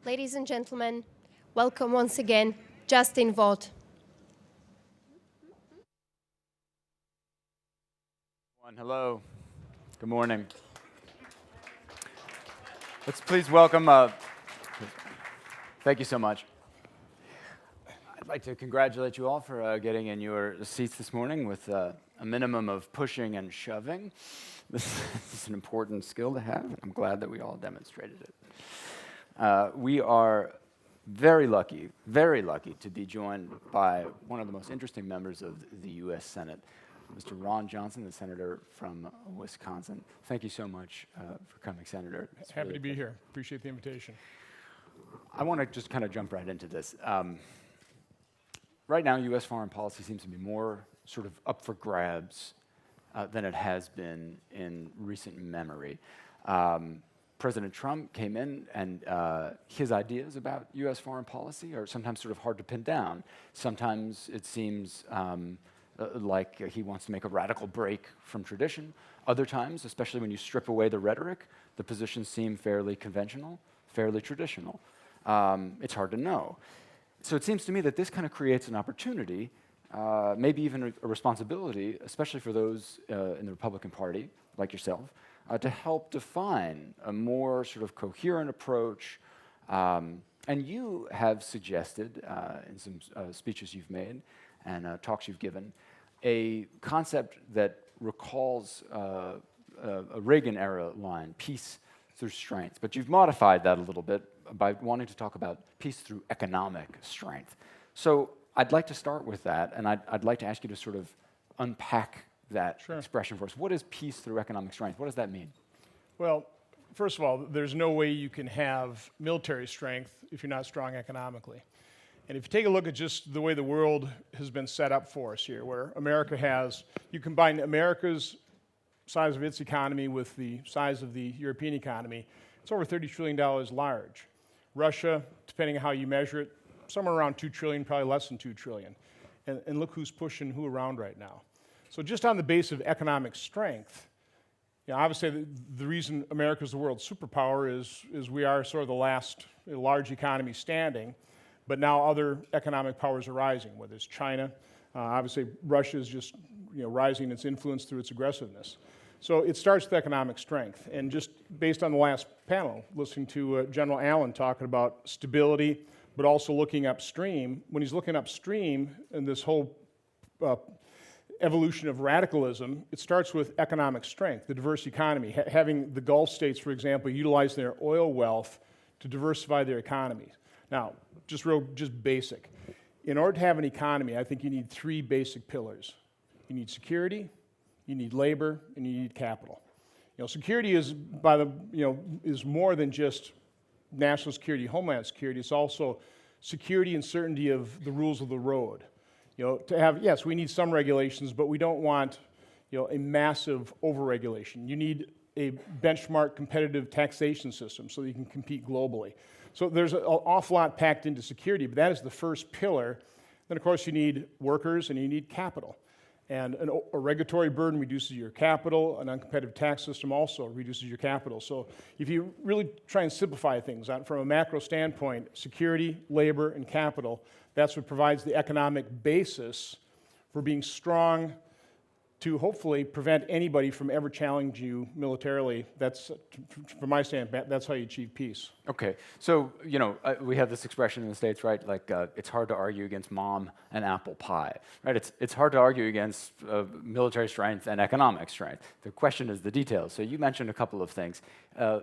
Ladies and gentlemen, welcome once again, Justin Vogt. Hello. Good morning. Let's please welcome, thank you so much. I'd like to congratulate you all for getting in your seats this morning with a minimum of pushing and shoving. This is an important skill to have, and I'm glad that we all demonstrated it. We are very lucky to be joined by one of the most interesting members of the U.S. Senate, Mr. Ron Johnson, the senator from Wisconsin. Thank you so much for coming, Senator. Happy to be here. Appreciate the invitation. I want to just kind of jump right into this. Right now, U.S. foreign policy seems to be more sort of up for grabs than it has been in recent memory. President Trump came in, and his ideas about U.S. foreign policy are sometimes sort of hard to pin down. Sometimes it seems like he wants to make a radical break from tradition. Other times, especially when you strip away the rhetoric, the positions seem fairly conventional, fairly traditional. It's hard to know. So it seems to me that this kind of creates an opportunity, maybe even a responsibility, especially for those in the Republican Party, like yourself, to help define a more sort of coherent approach. And you have suggested, in some speeches you've made and talks you've given, a concept that recalls a Reagan-era line, peace through strength. But you've modified that a little bit by wanting to talk about peace through economic strength. So I'd like to start with that, and I'd like to ask you to sort of unpack that expression for us. What is peace through economic strength? What does that mean? Well, first of all, there's no way you can have military strength if you're not strong economically. And if you take a look at just the way the world has been set up for us here, where America has, you combine America's size of its economy with the size of the European economy, it's over $30 trillion large. Russia, depending on how you measure it, somewhere around $2 trillion, probably less than $2 trillion. And look who's pushing who around right now. So just on the base of economic strength, obviously the reason America's the world's superpower is we are sort of the last large economy standing, but now other economic powers are rising, whether it's China. Obviously, Russia is just rising its influence through its aggressiveness. So it starts with economic strength. And just based on the last panel, listening to General Allen talking about stability, but also looking upstream, when he's looking upstream in this whole evolution of radicalism, it starts with economic strength, the diverse economy, having the Gulf states, for example, utilize their oil wealth to diversify their economies. Now, just basic. In order to have an economy, I think you need three basic pillars. You need security, you need labor, and you need capital. Security is is more than just national security, homeland security. It's also security and certainty of the rules of the road. To have, yes, we need some regulations, but we don't want, a massive overregulation. You need a benchmark competitive taxation system so that you can compete globally. So there's an awful lot packed into security, but that is the first pillar. Then, of course, you need workers and you need capital. And a regulatory burden reduces your capital. An uncompetitive tax system also reduces your capital. So if you really try and simplify things from a macro standpoint, security, labor, and capital, that's what provides the economic basis for being strong to hopefully prevent anybody from ever challenging you militarily. That's, from my standpoint, that's how you achieve peace. Okay, so, we have this expression in the States, right? Like, it's hard to argue against mom and apple pie, right? It's hard to argue against military strength and economic strength. The question is the details. So you mentioned a couple of things.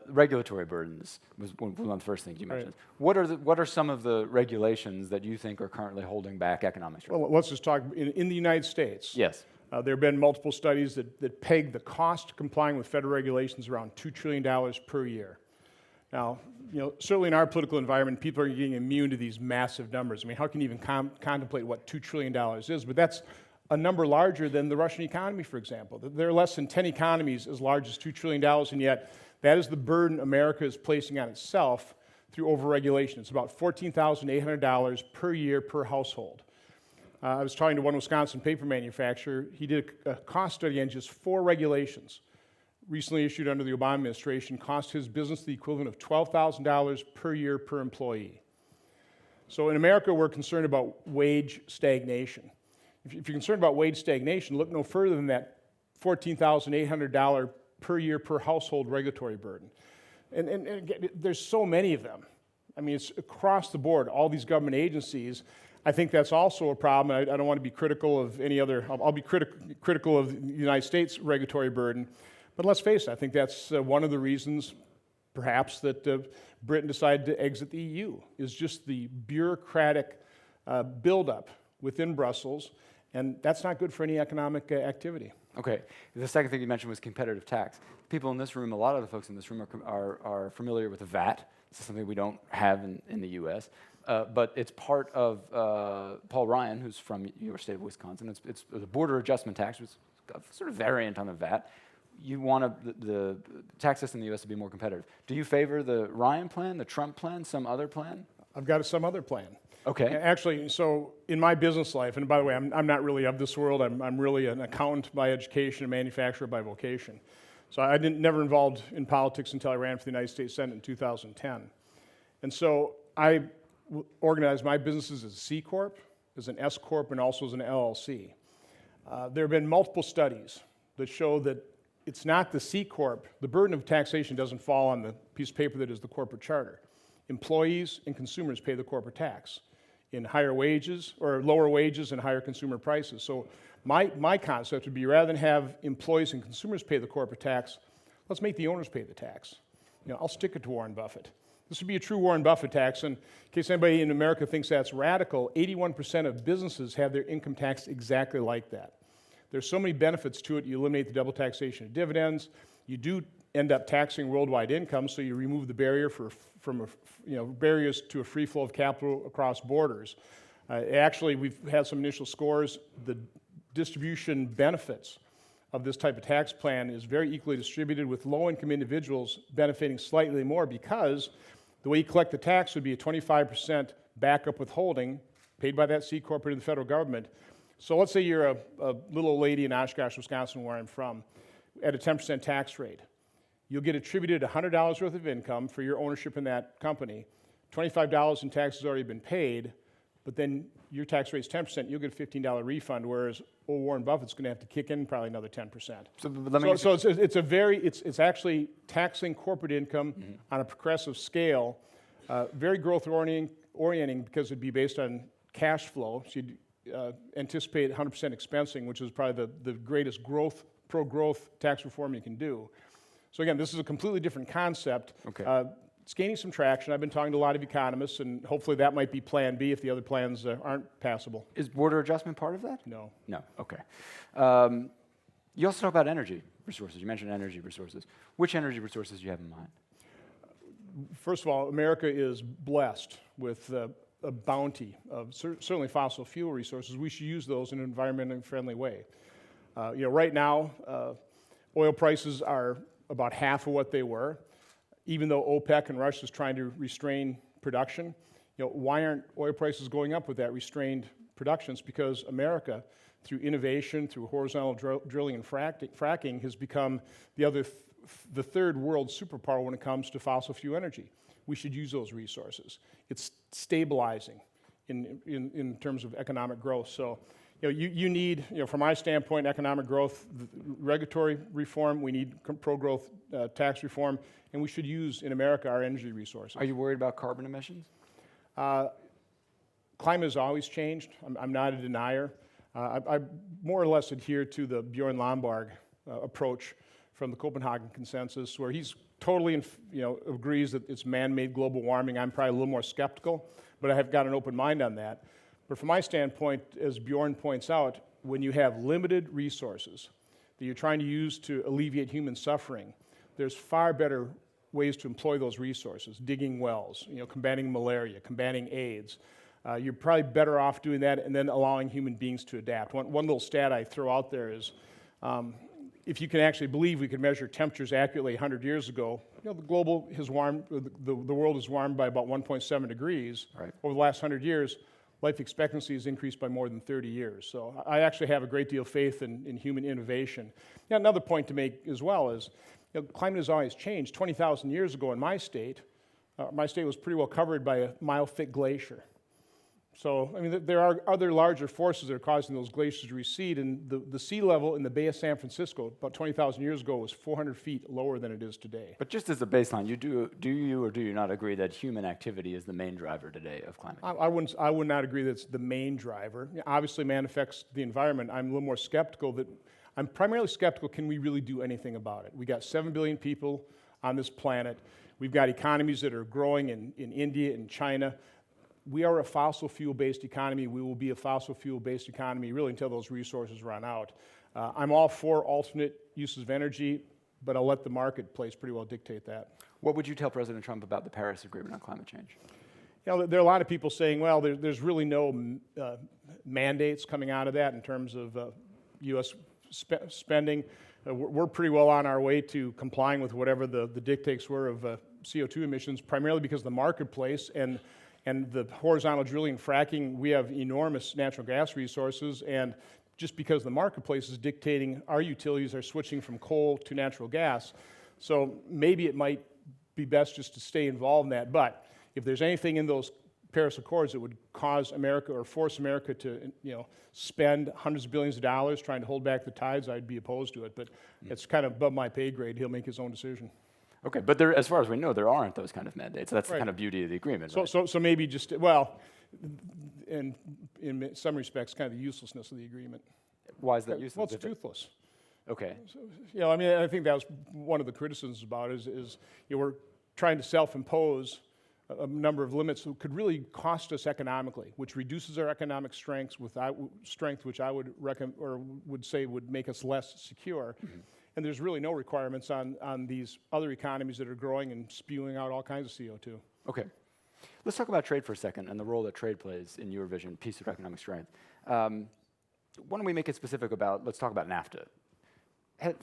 Regulatory burdens was one of the first things you mentioned. Right. What are some of the regulations that you think are currently holding back economic strength? Well, let's just talk, in the United States. Yes. There have been multiple studies that peg the cost complying with federal regulations around $2 trillion per year. Now, certainly in our political environment, people are getting immune to these massive numbers. I mean, how can you even contemplate what $2 trillion is? But that's a number larger than the Russian economy, for example. There are less than 10 economies as large as $2 trillion, and yet that is the burden America is placing on itself through overregulation. It's about $14,800 per year per household. I was talking to one Wisconsin paper manufacturer. He did a cost study on just 4 regulations. recently issued under the Obama administration, cost his business the equivalent of $12,000 per year per employee. So in America, we're concerned about wage stagnation. If you're concerned about wage stagnation, look no further than that $14,800 per year per household regulatory burden. And again, there's so many of them. I mean, it's across the board, all these government agencies. I think that's also a problem. I don't want to be critical of any other, I'll be critical of the United States regulatory burden. But let's face it, I think that's one of the reasons, perhaps, that Britain decided to exit the EU, is just the bureaucratic buildup within Brussels, and that's not good for any economic activity. Okay. The second thing you mentioned was competitive tax. People in this room, a lot of the folks in this room are familiar with the VAT. This is something we don't have in the U.S., but it's part of Paul Ryan, who's from your state of Wisconsin. It's the border adjustment tax, which is a sort of variant on the VAT. You want the tax system in the U.S. to be more competitive. Do you favor the Ryan plan, the Trump plan, some other plan? I've got some other plan. Okay. Actually, so in my business life, and by the way, I'm not really of this world. I'm really an accountant by education, a manufacturer by vocation. So I never involved in politics until I ran for the United States Senate in 2010. And so I organized my businesses as a C Corp, as an S Corp, and also as an LLC. There have been multiple studies that show that it's not the C Corp. The burden of taxation doesn't fall on the piece of paper that is the corporate charter. Employees and consumers pay the corporate tax in higher wages or lower wages and higher consumer prices. So my concept would be, rather than have employees and consumers pay the corporate tax, let's make the owners pay the tax. I'll stick it to Warren Buffett. This would be a true Warren Buffett tax, and in case anybody in America thinks that's radical, 81% of businesses have their income taxed exactly like that. There's so many benefits to it. You eliminate the double taxation of dividends. You do end up taxing worldwide income, so you remove the barrier barriers to a free flow of capital across borders. Actually, we've had some initial scores. The distribution benefits of this type of tax plan is very equally distributed, with low-income individuals benefiting slightly more, because the way you collect the tax would be a 25% backup withholding paid by that C Corp to the federal government. So let's say you're a little old lady in Oshkosh, Wisconsin, where I'm from, at a 10% tax rate. You'll get attributed $100 worth of income for your ownership in that company. $25 in taxes already been paid, but then your tax rate's 10%, you'll get a $15 refund, whereas old Warren Buffett's going to have to kick in probably another 10%. It's actually taxing corporate income on a progressive scale, very growth orienting, because it'd be based on cash flow. So you'd anticipate 100% expensing, which is probably the greatest pro-growth tax reform you can do. So again, this is a completely different concept. Okay. It's gaining some traction. I've been talking to a lot of economists, and hopefully that might be plan B if the other plans aren't passable. Is border adjustment part of that? No. No, okay. You also talk about energy resources. You mentioned energy resources. Which energy resources do you have in mind? First of all, America is blessed with a bounty of certainly fossil fuel resources. We should use those in an environmentally friendly way. Right now, oil prices are about half of what they were. Even though OPEC and Russia is trying to restrain production, why aren't oil prices going up with that restrained production? It's because America, through innovation, through horizontal drilling and fracking, has become the third world superpower when it comes to fossil fuel energy. We should use those resources. It's stabilizing in terms of economic growth. So, you need, from my standpoint, economic growth, regulatory reform. We need pro-growth tax reform, and we should use, in America, our energy resources. Are you worried about carbon emissions? Climate has always changed. I'm not a denier. I more or less adhere to the Bjorn Lomborg approach from the Copenhagen Consensus, where he's totally agrees that it's man-made global warming. I'm probably a little more skeptical, but I have got an open mind on that. But from my standpoint, as Bjorn points out, when you have limited resources that you're trying to use to alleviate human suffering, there's far better ways to employ those resources, digging wells, combating malaria, combating AIDS. You're probably better off doing that and then allowing human beings to adapt. One little stat I throw out there is, if you can actually believe we could measure temperatures accurately 100 years ago, the world has warmed by about 1.7 degrees over the last 100 years. life expectancy has increased by more than 30 years. So I actually have a great deal of faith in human innovation. Now, another point to make as well is, climate has always changed. 20,000 years ago in my state was pretty well covered by a mile-thick glacier. So, I mean, there are other larger forces that are causing those glaciers to recede, and the sea level in the Bay of San Francisco about 20,000 years ago was 400 feet lower than it is today. But just as a baseline, do you or do you not agree that human activity is the main driver today of climate change? I would not agree that it's the main driver. Obviously, man affects the environment. I'm a little more skeptical I'm primarily skeptical, can we really do anything about it? We got 7 billion people on this planet. We've got economies that are growing in India and China. We are a fossil fuel-based economy. We will be a fossil fuel-based economy really until those resources run out. I'm all for alternate uses of energy, but I'll let the marketplace pretty well dictate that. What would you tell President Trump about the Paris Agreement on climate change? There are a lot of people saying, well, there's really no mandates coming out of that in terms of U.S. spending. We're pretty well on our way to complying with whatever the dictates were of CO2 emissions, primarily because of the marketplace and the horizontal drilling and fracking. We have enormous natural gas resources, and just because the marketplace is dictating our utilities are switching from coal to natural gas. So maybe it might be best just to stay involved in that. But if there's anything in those Paris Accords that would cause America or force America to spend hundreds of billions of dollars trying to hold back the tides, I'd be opposed to it. But it's kind of above my pay grade. He'll make his own decision. Okay, but as far as we know, there aren't those kind of mandates. That's right. The kind of beauty of the agreement. So maybe just, well, in some respects, kind of the uselessness of the agreement. Why is that useless? Well, it's toothless. Okay. So, I mean, I think that was one of the criticisms about it is we're trying to self-impose a number of limits that could really cost us economically, which reduces our economic strength, which I would say would make us less secure. Mm-hmm. And there's really no requirements on these other economies that are growing and spewing out all kinds of CO2. Okay. Let's talk about trade for a second and the role that trade plays in your vision, peace of economic strength. Why don't we make it specific let's talk about NAFTA. Has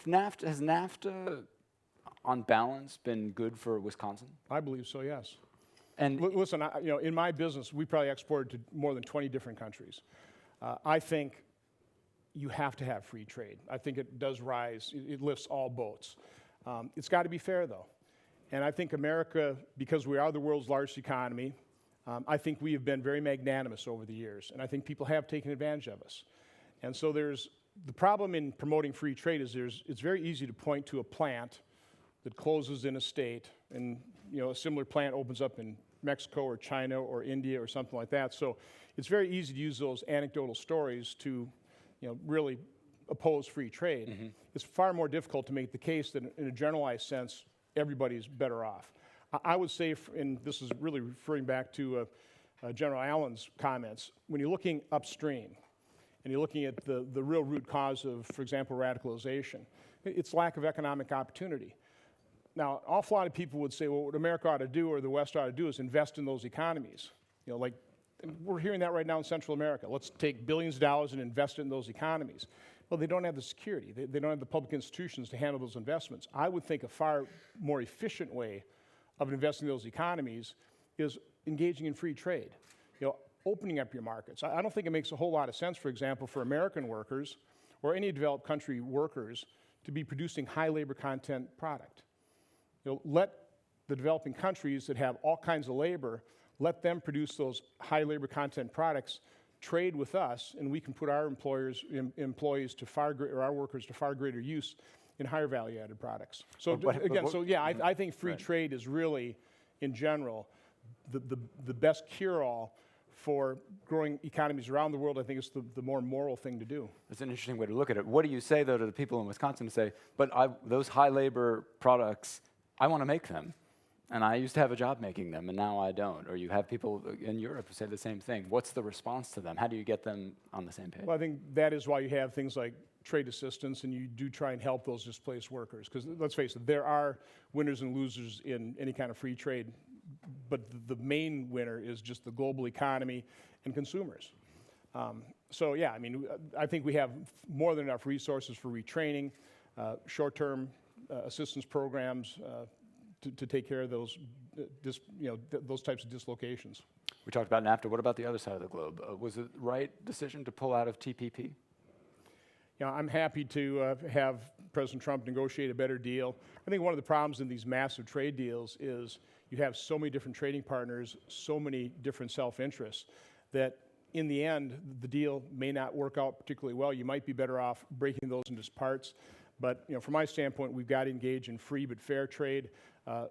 NAFTA, on balance, been good for Wisconsin? I believe so, yes. And listen, in my business, we probably exported to more than 20 different countries. I think you have to have free trade. I think it does rise. It lifts all boats. It's got to be fair, though. And I think America, because we are the world's largest economy, I think we have been very magnanimous over the years. And I think people have taken advantage of us. And so the problem in promoting free trade is it's very easy to point to a plant that closes in a state, and a similar plant opens up in Mexico or China or India or something like that. So it's very easy to use those anecdotal stories to really oppose free trade. Mm-hmm. It's far more difficult to make the case that in a generalized sense, everybody's better off. I would say, and this is really referring back to General Allen's comments, when you're looking upstream and you're looking at the real root cause of, for example, radicalization, it's lack of economic opportunity. Now, an awful lot of people would say, well, what America ought to do or the West ought to do is invest in those economies. Like we're hearing that right now in Central America. Let's take billions of dollars and invest in those economies. Well, they don't have the security. They don't have the public institutions to handle those investments. I would think a far more efficient way of investing in those economies is engaging in free trade, opening up your markets. I don't think it makes a whole lot of sense, for example, for American workers or any developed country workers to be producing high labor content product. Let the developing countries that have all kinds of labor, let them produce those high labor content products, trade with us, and we can put our employees to our workers to far greater use in higher value added products. So I think free trade is really, in general, the best cure-all for growing economies around the world. I think it's the more moral thing to do. It's an interesting way to look at it. What do you say, though, to the people in Wisconsin who say, but those high labor products, I want to make them, and I used to have a job making them, and now I don't? Or you have people in Europe who say the same thing. What's the response to them? How do you get them on the same page? Well, I think that is why you have things like trade assistance, and you do try and help those displaced workers. Because let's face it, there are winners and losers in any kind of free trade, but the main winner is just the global economy and consumers. I think we have more than enough resources for retraining, short-term assistance programs to take care of those types of dislocations. We talked about NAFTA. What about the other side of the globe? Was it the right decision to pull out of TPP? I'm happy to have President Trump negotiate a better deal. I think one of the problems in these massive trade deals is you have so many different trading partners, so many different self-interests, that in the end, the deal may not work out particularly well. You might be better off breaking those into parts. But from my standpoint, we've got to engage in free but fair trade.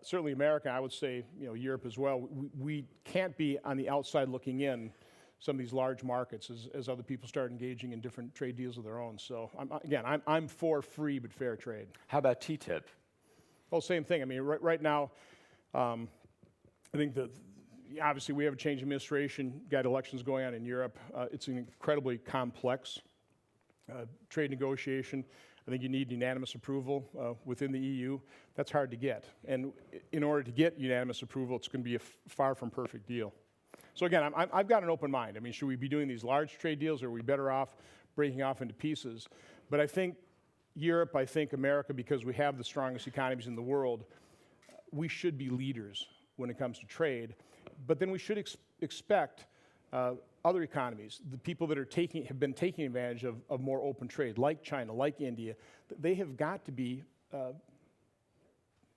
Certainly America, I would say Europe as well. We can't be on the outside looking in some of these large markets as other people start engaging in different trade deals of their own. So I'm for free but fair trade. How about TTIP? Well, same thing. I mean, right now, I think that obviously we have a change in administration, got elections going on in Europe. It's an incredibly complex trade negotiation. I think you need unanimous approval within the EU. That's hard to get. And in order to get unanimous approval, it's going to be a far from perfect deal. So again, I've got an open mind. I mean, should we be doing these large trade deals, or are we better off breaking off into pieces? But I think Europe, I think America, because we have the strongest economies in the world, we should be leaders when it comes to trade. But then we should expect other economies, the people that have been taking advantage of more open trade, like China, like India, they have got to be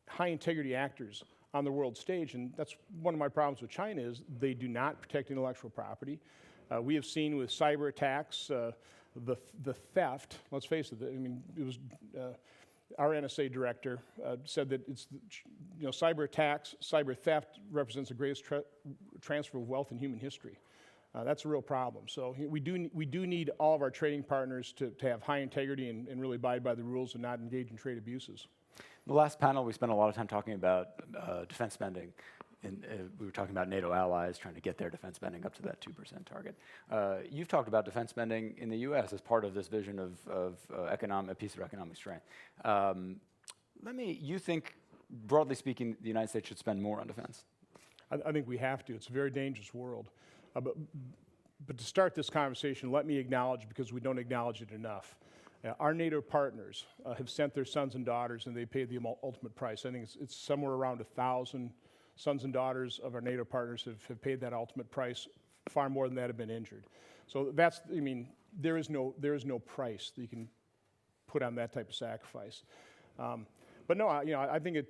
high integrity actors on the world stage. And that's one of my problems with China is they do not protect intellectual property. We have seen with cyber attacks, the theft, let's face it, I mean, it was our NSA director said that it's, cyber attacks, cyber theft represents the greatest transfer of wealth in human history. That's a real problem. So we do need all of our trading partners to have high integrity and really abide by the rules and not engage in trade abuses. The last panel, we spent a lot of time talking about defense spending. And we were talking about NATO allies trying to get their defense spending up to that 2% target. You've talked about defense spending in the U.S. as part of this vision of a piece of economic strength. You think, broadly speaking, the United States should spend more on defense? I think we have to. It's a very dangerous world. But to start this conversation, let me acknowledge, because we don't acknowledge it enough, our NATO partners have sent their sons and daughters, and they paid the ultimate price. I think it's somewhere around 1,000 sons and daughters of our NATO partners have paid that ultimate price. Far more than that have been injured. So there is no price that you can put on that type of sacrifice. But no, I think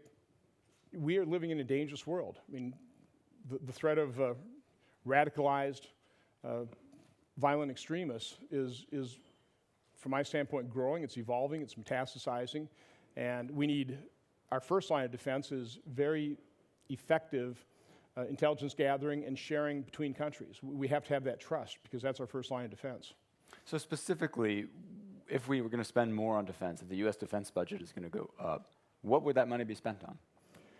we are living in a dangerous world. I mean, the threat of radicalized, violent extremists is, from my standpoint, growing. It's evolving. It's metastasizing, and our first line of defense is very effective intelligence gathering and sharing between countries. We have to have that trust, because that's our first line of defense. So specifically, if we were going to spend more on defense, if the U.S. defense budget is going to go up, what would that money be spent on?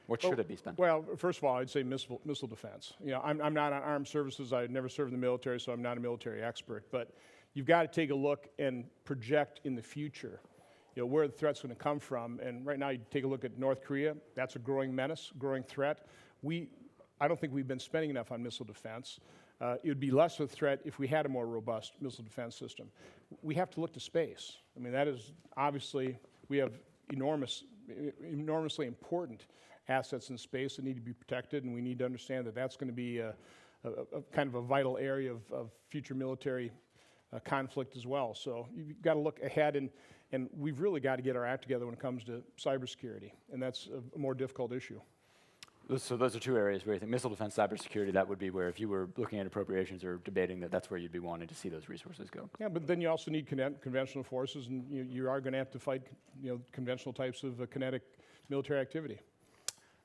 What should it be spent on? Well, first of all, I'd say missile defense. I'm not on armed services. I've never served in the military, so I'm not a military expert. But you've got to take a look and project in the future, where the threat's going to come from. And right now, you take a look at North Korea. That's a growing menace, growing threat. I don't think we've been spending enough on missile defense. It would be less of a threat if we had a more robust missile defense system. We have to look to space. I mean, that is obviously, we have enormously important assets in space that need to be protected, and we need to understand that that's going to be a kind of a vital area of future military conflict as well. So you've got to look ahead, and we've really got to get our act together when it comes to cybersecurity, and that's a more difficult issue. So those are two areas where you think missile defense, cybersecurity, that would be where if you were looking at appropriations or debating that's where you'd be wanting to see those resources go. Yeah, but then you also need conventional forces, and you are going to have to fight conventional types of kinetic military activity.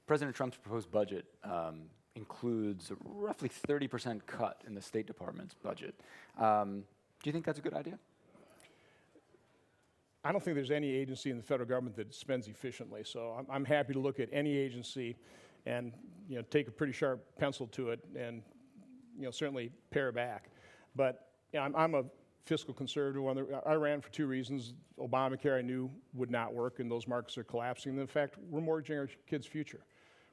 President Trump's proposed budget includes a roughly 30% cut in the State Department's budget. Do you think that's a good idea? I don't think there's any agency in the federal government that spends efficiently, so I'm happy to look at any agency and take a pretty sharp pencil to it and certainly pare back. But I'm a fiscal conservative. I ran for two reasons. Obamacare I knew would not work, and those markets are collapsing. And in fact, we're mortgaging our kids' future.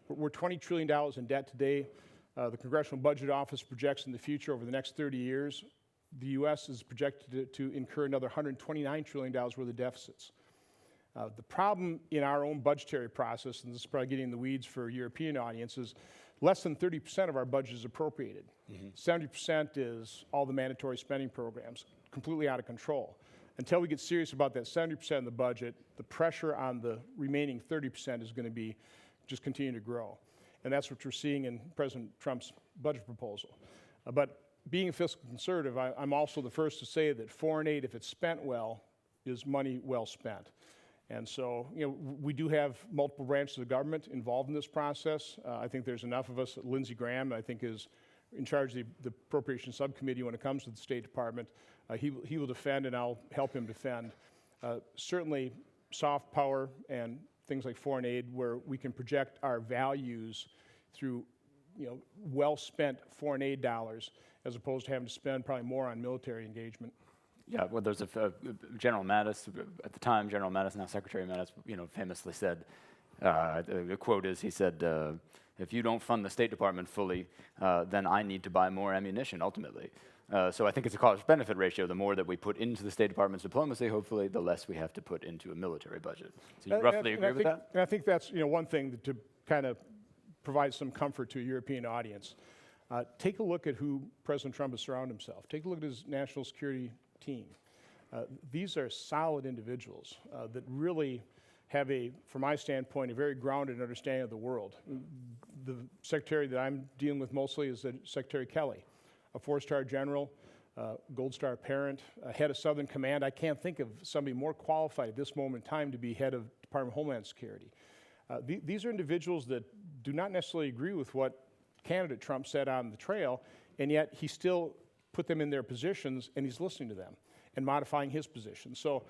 We're $20 trillion in debt today. The Congressional Budget Office projects in the future, over the next 30 years, the U.S. is projected to incur another $129 trillion worth of deficits. The problem in our own budgetary process, and this is probably getting in the weeds for European audiences, less than 30% of our budget is appropriated. 70% is all the mandatory spending programs, completely out of control. Until we get serious about that 70% of the budget, the pressure on the remaining 30% is going to be just continue to grow. And that's what we're seeing in President Trump's budget proposal. But being a fiscal conservative, I'm also the first to say that foreign aid, if it's spent well, is money well spent. And so, we do have multiple branches of government involved in this process. I think there's enough of us. Lindsey Graham, I think, is in charge of the Appropriations Subcommittee when it comes to the State Department. He will defend, and I'll help him defend. Certainly, soft power and things like foreign aid, where we can project our values through, well-spent foreign aid dollars, as opposed to having to spend probably more on military engagement. Yeah, well, there's General Mattis, at the time, General Mattis, now Secretary Mattis, famously said, the quote is, he said, if you don't fund the State Department fully, then I need to buy more ammunition, ultimately. So I think it's a cost-benefit ratio. The more that we put into the State Department's diplomacy, hopefully, the less we have to put into a military budget. So you roughly agree with that? And I think that's one thing to kind of provide some comfort to a European audience. Take a look at who President Trump has surrounded himself. Take a look at his national security team. These are solid individuals that really have from my standpoint, a very grounded understanding of the world. The secretary that I'm dealing with mostly is Secretary Kelly, a 4-star general, Gold Star parent, head of Southern Command. I can't think of somebody more qualified at this moment in time to be head of Department of Homeland Security. These are individuals that do not necessarily agree with what candidate Trump said on the trail, and yet he still put them in their positions, and he's listening to them and modifying his position. So,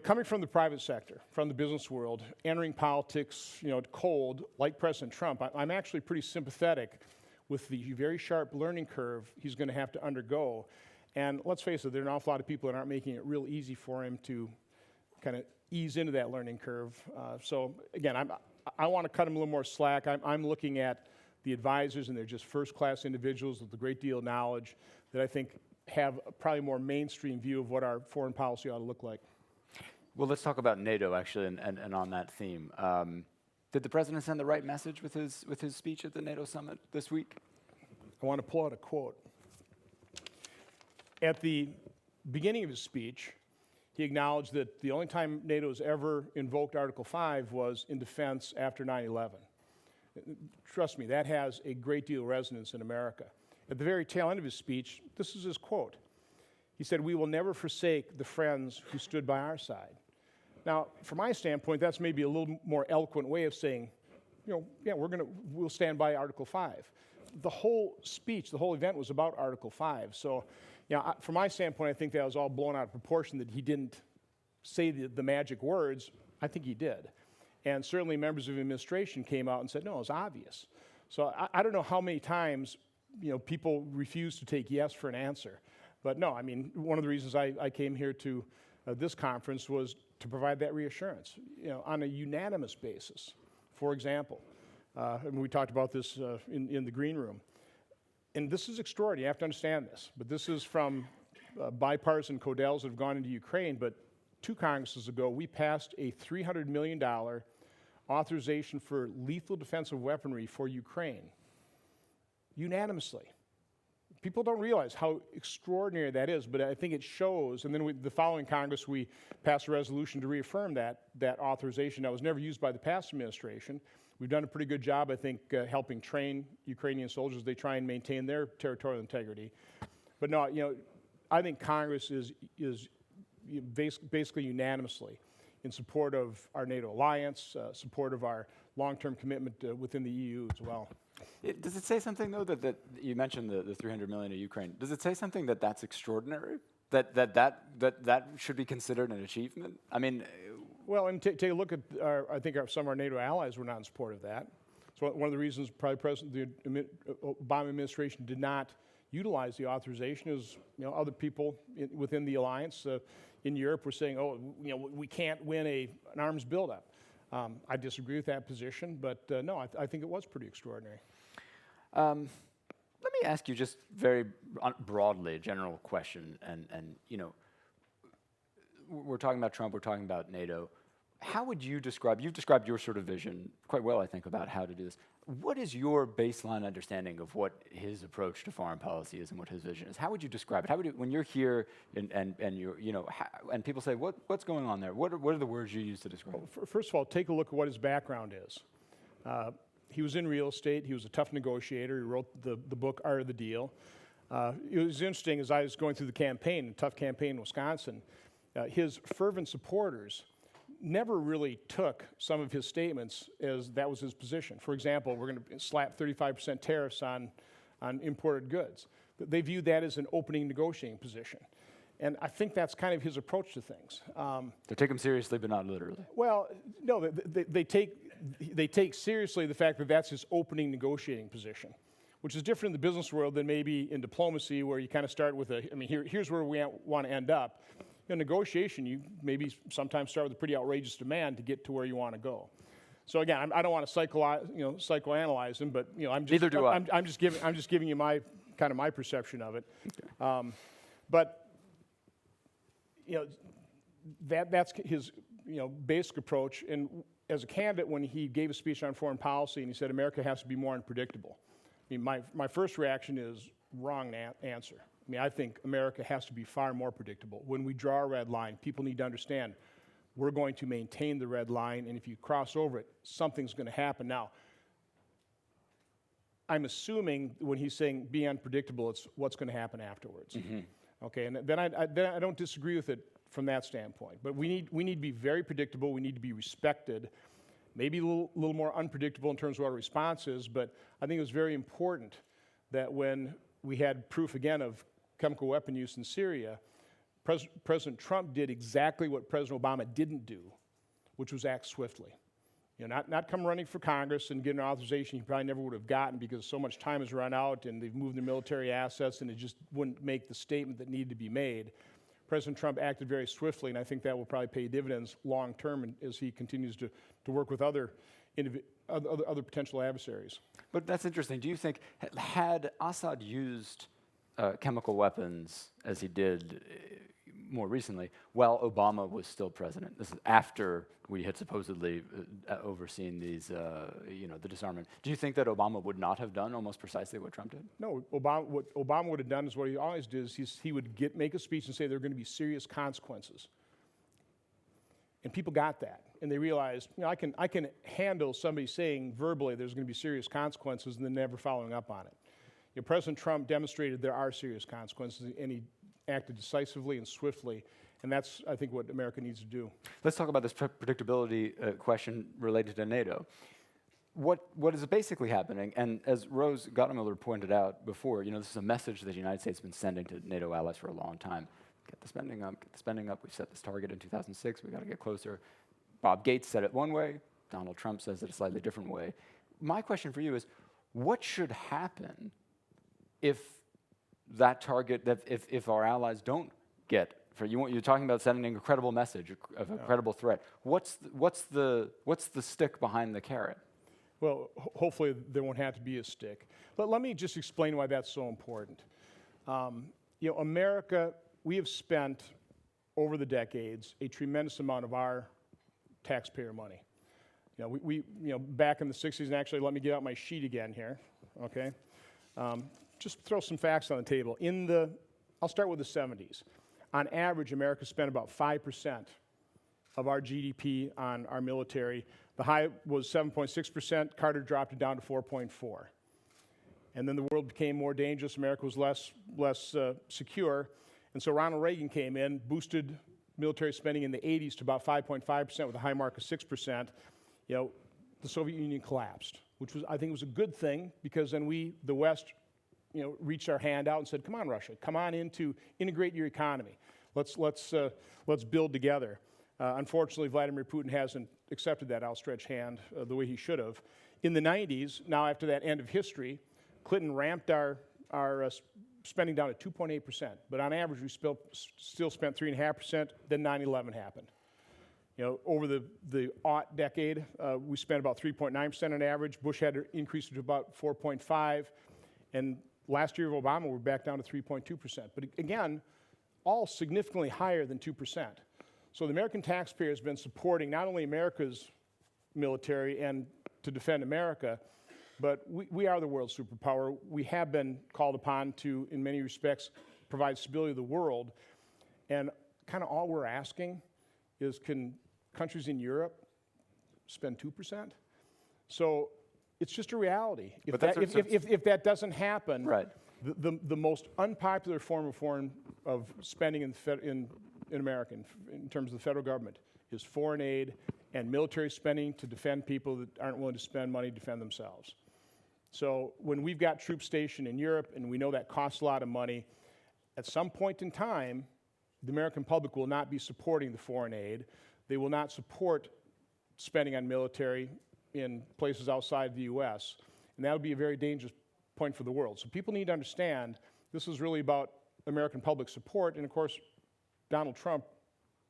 coming from the private sector, from the business world, entering politics, cold, like President Trump, I'm actually pretty sympathetic with the very sharp learning curve he's going to have to undergo. And let's face it, there are an awful lot of people that aren't making it real easy for him to kind of ease into that learning curve. So again, I want to cut him a little more slack. I'm looking at the advisors, and they're just first-class individuals with a great deal of knowledge that I think have probably a more mainstream view of what our foreign policy ought to look like. Well, let's talk about NATO, actually, and on that theme. Did the president send the right message with his speech at the NATO summit this week? I want to pull out a quote. At the beginning of his speech, he acknowledged that the only time NATO has ever invoked Article 5 was in defense after 9/11. Trust me, that has a great deal of resonance in America. At the very tail end of his speech, this is his quote. He said, "We will never forsake the friends who stood by our side." Now, from my standpoint, that's maybe a little more eloquent way of saying, yeah, we'll stand by Article 5. The whole speech, the whole event was about Article 5. So, from my standpoint, I think that was all blown out of proportion that he didn't say the magic words. I think he did. And certainly members of the administration came out and said, no, it was obvious. So I don't know how many times, people refuse to take yes for an answer. But no, I mean, one of the reasons I came here to this conference was to provide that reassurance, on a unanimous basis. For example, and we talked about this in the green room. And this is extraordinary. You have to understand this. But this is from bipartisan codels that have gone into Ukraine. But 2 Congresses ago, we passed a $300 million authorization for lethal defensive weaponry for Ukraine, unanimously. People don't realize how extraordinary that is, but I think it shows. And then the following Congress, we passed a resolution to reaffirm that authorization that was never used by the past administration. We've done a pretty good job, I think, helping train Ukrainian soldiers. They try and maintain their territorial integrity. But no, I think Congress is basically unanimously in support of our NATO alliance, support of our long-term commitment within the EU as well. Does it say something, though, that you mentioned the $300 million to Ukraine? Does it say something that's extraordinary? That should be considered an achievement? I mean, well, and take a look at I think some of our NATO allies were not in support of that. So one of the reasons probably the Obama administration did not utilize the authorization is, other people within the alliance in Europe were saying, we can't win an arms buildup. I disagree with that position, but no, I think it was pretty extraordinary. Let me ask you just very broadly a general question, and we're talking about Trump, we're talking about NATO. how would you describe, you've described your sort of vision quite well, I think, about how to do this. What is your baseline understanding of what his approach to foreign policy is and what his vision is? How would you describe it? How would you, when you're here and you're, you know, and people say, what's going on there? What are the words you use to describe it? Well, first of all, take a look at what his background is. He was in real estate. He was a tough negotiator. He wrote the book, Art of the Deal. It was interesting, as I was going through the campaign, a tough campaign in Wisconsin, his fervent supporters never really took some of his statements as that was his position. For example, we're going to slap 35% tariffs on imported goods. They viewed that as an opening negotiating position. And I think that's kind of his approach to things. They take him seriously, but not literally. Well, no, they take seriously the fact that that's his opening negotiating position, which is different in the business world than maybe in diplomacy, where you kind of start with here's where we want to end up. In negotiation, you maybe sometimes start with a pretty outrageous demand to get to where you want to go. So again, I don't want to psychoanalyze him, but I'm just Neither do I. I'm just giving you my perception of it. Okay. But that's his basic approach. And as a candidate, when he gave a speech on foreign policy and he said America has to be more unpredictable, my first reaction is wrong answer. I think America has to be far more predictable. When we draw a red line, people need to understand we're going to maintain the red line, and if you cross over it, something's going to happen. Now, I'm assuming when he's saying be unpredictable, it's what's going to happen afterwards. Mm-hmm. Okay, and then I don't disagree with it from that standpoint. But we need to be very predictable. We need to be respected. Maybe a little more unpredictable in terms of what our response is. But I think it was very important that when we had proof again of chemical weapon use in Syria, President Trump did exactly what President Obama didn't do, which was act swiftly. Not come running for Congress and get an authorization he probably never would have gotten because so much time has run out and they've moved their military assets and it just wouldn't make the statement that needed to be made. President Trump acted very swiftly, and I think that will probably pay dividends long term as he continues to work with other potential adversaries. But that's interesting. Do you think, had Assad used chemical weapons as he did more recently, while Obama was still president? This is after we had supposedly overseen these, the disarmament. Do you think that Obama would not have done almost precisely what Trump did? No, what Obama would have done is what he always did, is he would make a speech and say there are going to be serious consequences. And people got that, and they realized, I can handle somebody saying verbally there's going to be serious consequences and then never following up on it. President Trump demonstrated there are serious consequences, and he acted decisively and swiftly, and that's, I think, what America needs to do. Let's talk about this predictability question related to NATO. What is basically happening, and as Rose Gottemiller pointed out before, this is a message that the United States has been sending to NATO allies for a long time. Get the spending up, we set this target in 2006, we got to get closer. Bob Gates said it one way, Donald Trump says it a slightly different way. My question for you is, what should happen if that target, if our allies don't get, you're talking about sending a credible message of a credible threat. What's the stick behind the carrot? Well, hopefully there won't have to be a stick. But let me just explain why that's so important. America, we have spent over the decades a tremendous amount of our taxpayer money. We back in the 60s, and actually let me get out my sheet again here, okay? Just throw some facts on the table. I'll start with the 70s. On average, America spent about 5% of our GDP on our military. The high was 7.6%. Carter dropped it down to 4.4%. And then the world became more dangerous. America was less secure. And so Ronald Reagan came in, boosted military spending in the 80s to about 5.5% with a high mark of 6%. The Soviet Union collapsed, which I think was a good thing, because then the West, reached our hand out and said, "Come on, Russia, come on in to integrate your economy. Let's build together." Unfortunately, Vladimir Putin hasn't accepted that outstretched hand the way he should have. In the 90s, now after that end of history, Clinton ramped our spending down to 2.8%, but on average we still spent 3.5%. Then 9/11 happened. Over the aught decade, we spent about 3.9% on average. Bush had to increase it to about 4.5%, and last year of Obama, we're back down to 3.2%. But again, all significantly higher than 2%. So the American taxpayer has been supporting not only America's military and to defend America, but we are the world superpower. We have been called upon to, in many respects, provide stability to the world. And kind of all we're asking is, can countries in Europe spend 2%? So it's just a reality. If that doesn't happen, right. the most unpopular form of spending in America, in terms of the federal government, is foreign aid and military spending to defend people that aren't willing to spend money to defend themselves. So when we've got troops stationed in Europe, and we know that costs a lot of money, at some point in time, the American public will not be supporting the foreign aid. They will not support spending on military in places outside the U.S., and that would be a very dangerous point for the world. So people need to understand this is really about American public support, and of course, Donald Trump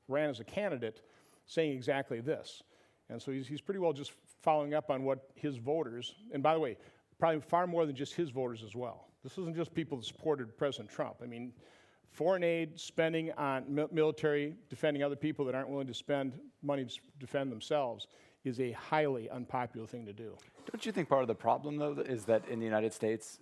ran as a candidate saying exactly this. And so he's pretty well just following up on what his voters, and by the way, probably far more than just his voters as well. This isn't just people that supported President Trump. I mean, foreign aid, spending on military, defending other people that aren't willing to spend money to defend themselves is a highly unpopular thing to do. Don't you think part of the problem, though, is that in the United States,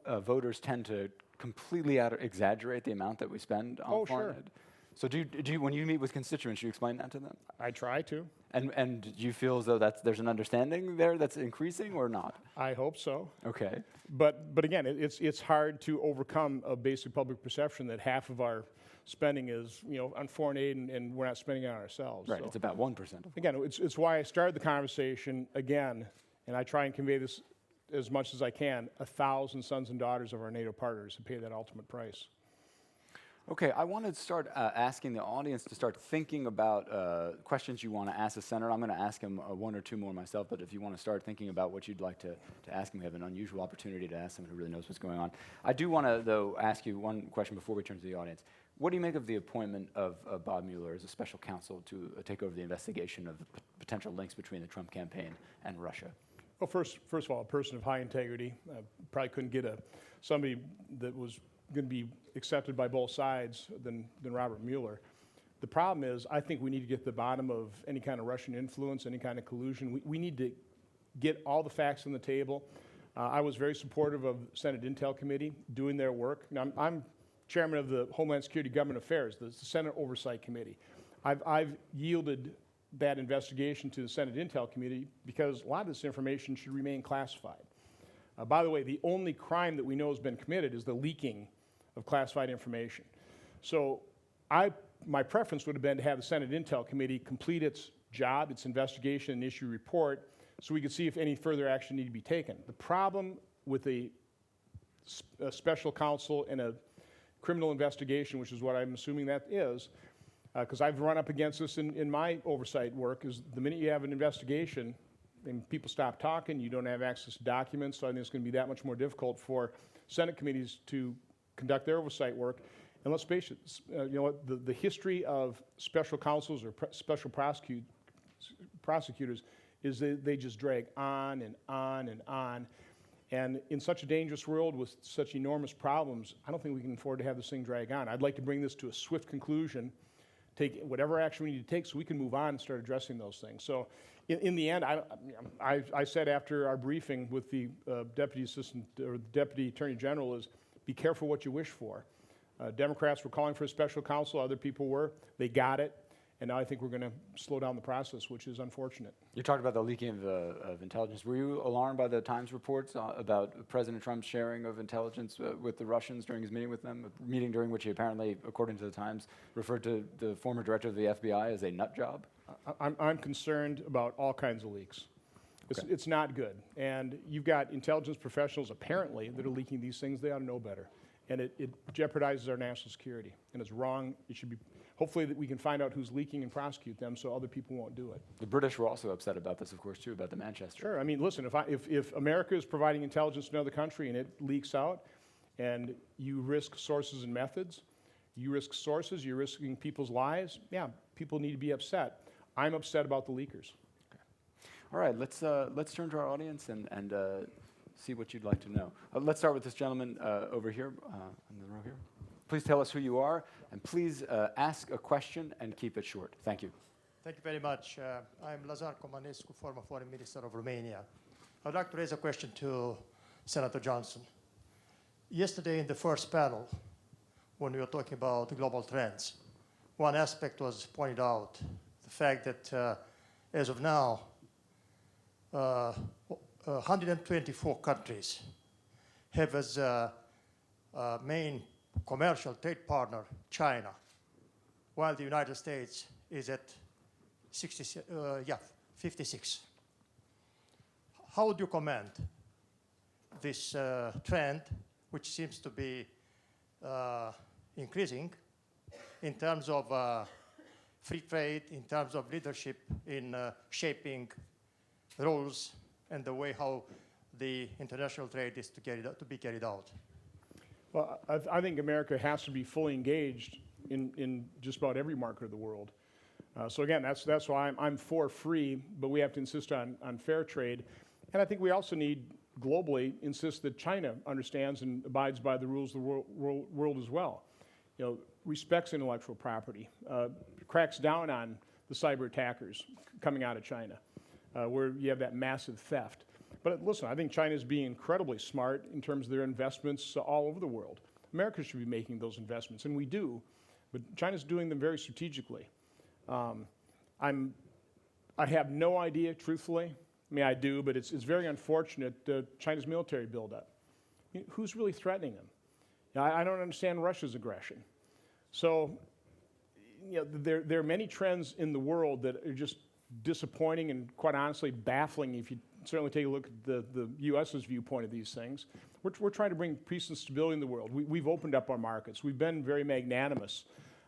voters tend to completely exaggerate the amount that we spend on foreign aid? So do you, when you meet with constituents, you explain that to them? I try to. And do you feel as though there's an understanding there that's increasing or not? I hope so. Okay. But again, it's hard to overcome a basic public perception that half of our spending is on foreign aid and we're not spending it on ourselves. Right. So, it's about 1%. Again, it's why I started the conversation again, and I try and convey this as much as I can. 1,000 sons and daughters of our NATO partners who pay that ultimate price. Okay, I want to start asking the audience to start thinking about questions you want to ask the senator. I'm going to ask him one or two more myself, but if you want to start thinking about what you'd like to ask him, we have an unusual opportunity to ask someone who really knows what's going on. I do want to, though, ask you one question before we turn to the audience. What do you make of the appointment of Bob Mueller as a special counsel to take over the investigation of the potential links between the Trump campaign and Russia? Well, first of all, a person of high integrity. Probably couldn't get somebody that was going to be accepted by both sides than Robert Mueller. The problem is, I think we need to get to the bottom of any kind of Russian influence, any kind of collusion. We need to get all the facts on the table. I was very supportive of the Senate Intel Committee doing their work. Now, I'm chairman of the Homeland Security Government Affairs, the Senate Oversight Committee. I've yielded that investigation to the Senate Intel Committee because a lot of this information should remain classified. By the way, the only crime that we know has been committed is the leaking of classified information. So my preference would have been to have the Senate Intel Committee complete its job, its investigation and issue a report, so we could see if any further action needed to be taken. The problem with a special counsel and a criminal investigation, which is what I'm assuming that is, because I've run up against this in my oversight work, is the minute you have an investigation, and people stop talking, you don't have access to documents, so I think it's going to be that much more difficult for Senate committees to conduct their oversight work. And let's face it, the history of special counsels or special prosecutors is they just drag on and on and on. And in such a dangerous world with such enormous problems, I don't think we can afford to have this thing drag on. I'd like to bring this to a swift conclusion, take whatever action we need to take so we can move on and start addressing those things. So in the end, I said after our briefing with the Deputy Assistant or the Deputy Attorney General is, be careful what you wish for. Democrats were calling for a special counsel, other people were. They got it. And now I think we're going to slow down the process, which is unfortunate. You talked about the leaking of intelligence. Were you alarmed by the Times reports about President Trump's sharing of intelligence with the Russians during his meeting with them, a meeting during which he apparently, according to the Times, referred to the former director of the FBI as a nut job? I'm concerned about all kinds of leaks. It's not good. And you've got intelligence professionals, apparently, that are leaking these things. They ought to know better. And it jeopardizes our national security. And it's wrong. It should be, hopefully, that we can find out who's leaking and prosecute them so other people won't do it. The British were also upset about this, of course, too, about the Manchester. Sure. I mean, listen, if America is providing intelligence to another country and it leaks out, and you risk sources and methods, you risk sources, you're risking people's lives, yeah, people need to be upset. I'm upset about the leakers. Okay. All right, let's turn to our audience and see what you'd like to know. Let's start with this gentleman over here in the row here. please tell us who you are, and please ask a question and keep it short. Thank you. Thank you very much. I'm Lazar Comanescu, former Foreign Minister of Romania. I'd like to raise a question to Senator Johnson. Yesterday in the first panel, when we were talking about global trends, one aspect was pointed out, the fact that as of now, 124 countries have as main commercial trade partner China, while the United States is at 56. How would you comment this trend, which seems to be increasing in terms of free trade, in terms of leadership in shaping rules and the way how the international trade is to be carried out? Well, I think America has to be fully engaged in just about every market of the world. So again, that's why I'm for free, but we have to insist on fair trade. And I think we also need globally insist that China understands and abides by the rules of the world as well. You know, respects intellectual property, cracks down on the cyber attackers coming out of China, where you have that massive theft. But listen, I think China is being incredibly smart in terms of their investments all over the world. America should be making those investments, and we do, but China's doing them very strategically. I have no idea, truthfully. I mean, I do, but it's very unfortunate, China's military buildup. Who's really threatening them? I don't understand Russia's aggression. So, you know, there are many trends in the world that are just disappointing and, quite honestly, baffling if you certainly take a look at the U.S.'s viewpoint of these things. We're trying to bring peace and stability in the world. We've opened up our markets. We've been very magnanimous.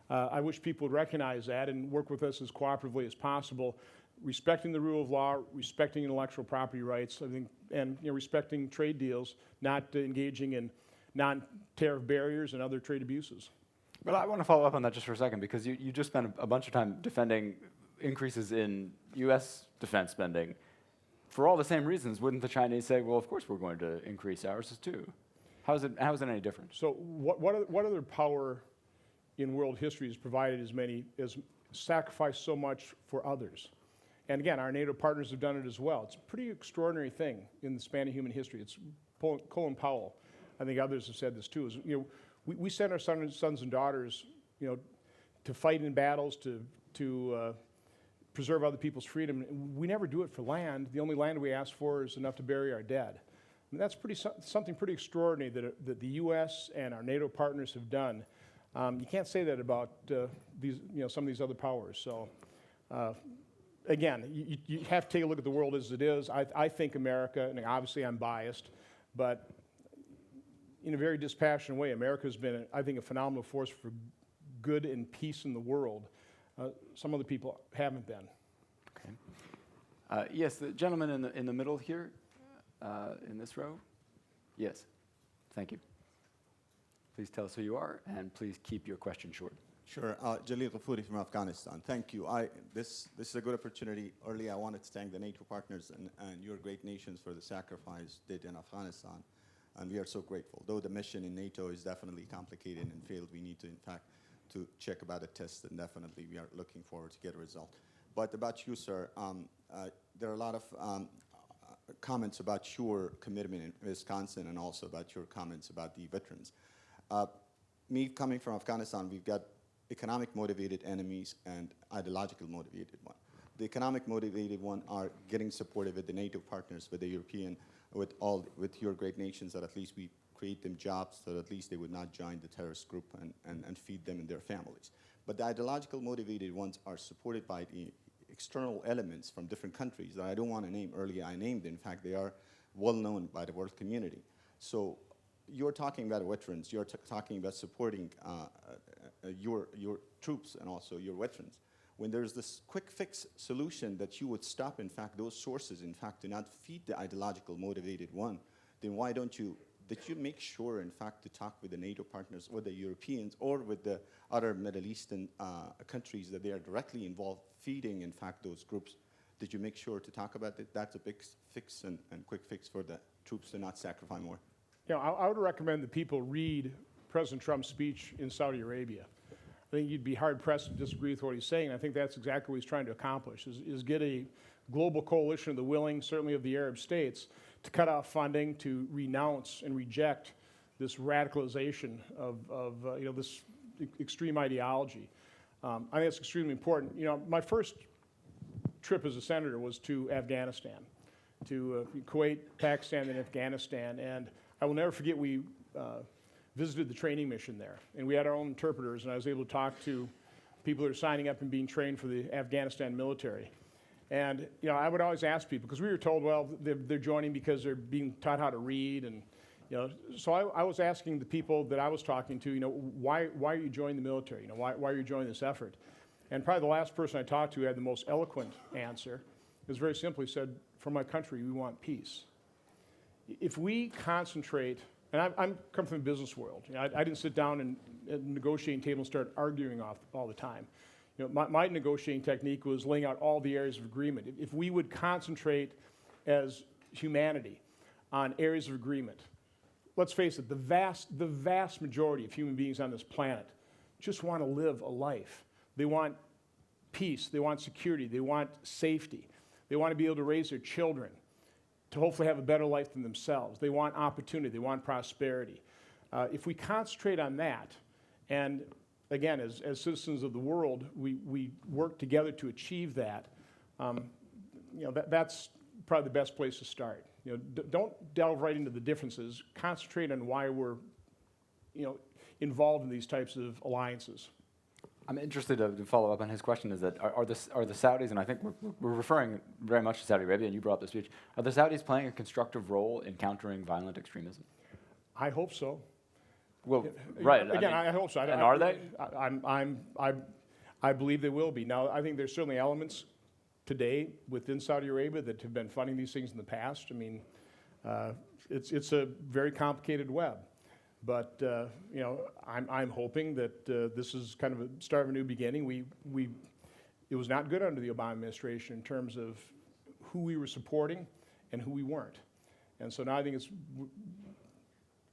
I wish people would recognize that and work with us as cooperatively as possible, respecting the rule of law, respecting intellectual property rights, I think, and respecting trade deals, not engaging in non-tariff barriers and other trade abuses. But I want to follow up on that just for a second, because you just spent a bunch of time defending increases in U.S. defense spending. For all the same reasons, wouldn't the Chinese say, well, of course we're going to increase ours too? How is it any different? So what other power in world history has provided as sacrificed so much for others? And again, our NATO partners have done it as well. It's a pretty extraordinary thing in the span of human history. It's Colin Powell, I think others have said this too, is, we send our sons and daughters, to fight in battles, to preserve other people's freedom. We never do it for land. The only land we ask for is enough to bury our dead. And that's something pretty extraordinary that the U.S. and our NATO partners have done. You can't say that about some of these other powers. So, again, you have to take a look at the world as it is. I think America, and obviously I'm biased, but in a very dispassionate way, America has been, I think, a phenomenal force for good and peace in the world. Some other people haven't been. Okay. Yes, the gentleman in the middle here, in this row. Yes, thank you. Please tell us who you are, and please keep your question short. Sure. Jalil Ghafouri from Afghanistan. Thank you. This is a good opportunity. Earlier, I wanted to thank the NATO partners and your great nations for the sacrifice did in Afghanistan, and we are so grateful. Though the mission in NATO is definitely complicated and failed, we need to, in fact, to check about a test, and definitely we are looking forward to get a result. But about you, sir, there are a lot of comments about your commitment in Wisconsin and also about your comments about the veterans. Me coming from Afghanistan, we've got economic motivated enemies and ideological motivated one. The economic motivated one are getting supportive with the NATO partners, with the European, with your great nations, that at least we create them jobs so that at least they would not join the terrorist group and feed them and their families. But the ideological motivated ones are supported by the external elements from different countries that I don't want to name. Earlier I named, in fact, they are well known by the world community. So you're talking about veterans, you're talking about supporting your troops and also your veterans. When there's this quick fix solution that you would stop, in fact, those sources, in fact, to not feed the ideological motivated one, then why don't you make sure, in fact, to talk with the NATO partners or the Europeans or with the other Middle Eastern countries that they are directly involved feeding, in fact, those groups? Did you make sure to talk about that? That's a big fix and quick fix for the troops to not sacrifice more. I would recommend that people read President Trump's speech in Saudi Arabia. I think you'd be hard-pressed to disagree with what he's saying. I think that's exactly what he's trying to accomplish, is get a global coalition of the willing, certainly of the Arab states, to cut off funding, to renounce and reject this radicalization of this extreme ideology. I think it's extremely important. My first trip as a senator was to Afghanistan, to Kuwait, Pakistan, and Afghanistan, and I will never forget we visited the training mission there, and we had our own interpreters, and I was able to talk to people that are signing up and being trained for the Afghanistan military. And I would always ask people, because we were told, well, they're joining because they're being taught how to read, and so I was asking the people that I was talking to, why are you joining the military? Why are you joining this effort? And probably the last person I talked to who had the most eloquent answer is very simply said, for my country, we want peace. If we concentrate, and I'm come from the business world. I didn't sit down and at the negotiating table and start arguing all the time. My negotiating technique was laying out all the areas of agreement. If we would concentrate as humanity on areas of agreement, let's face it, the vast majority of human beings on this planet just want to live a life. They want peace, they want security, they want safety. They want to be able to raise their children to hopefully have a better life than themselves. They want opportunity, they want prosperity. If we concentrate on that, and again, as citizens of the world, we work together to achieve that, that's probably the best place to start. Don't delve right into the differences. Concentrate on why we're involved in these types of alliances. I'm interested to follow up on his question. Is that are the Saudis, and I think we're referring very much to Saudi Arabia, and you brought up the speech. Are the Saudis playing a constructive role in countering violent extremism? I hope so. Well, right. Again, I hope so. And are they? I believe they will be. Now, I think there's certainly elements today within Saudi Arabia that have been funding these things in the past. I mean, it's a very complicated web. But I'm hoping that this is kind of a start of a new beginning. It was not good under the Obama administration in terms of who we were supporting and who we weren't. And so now I think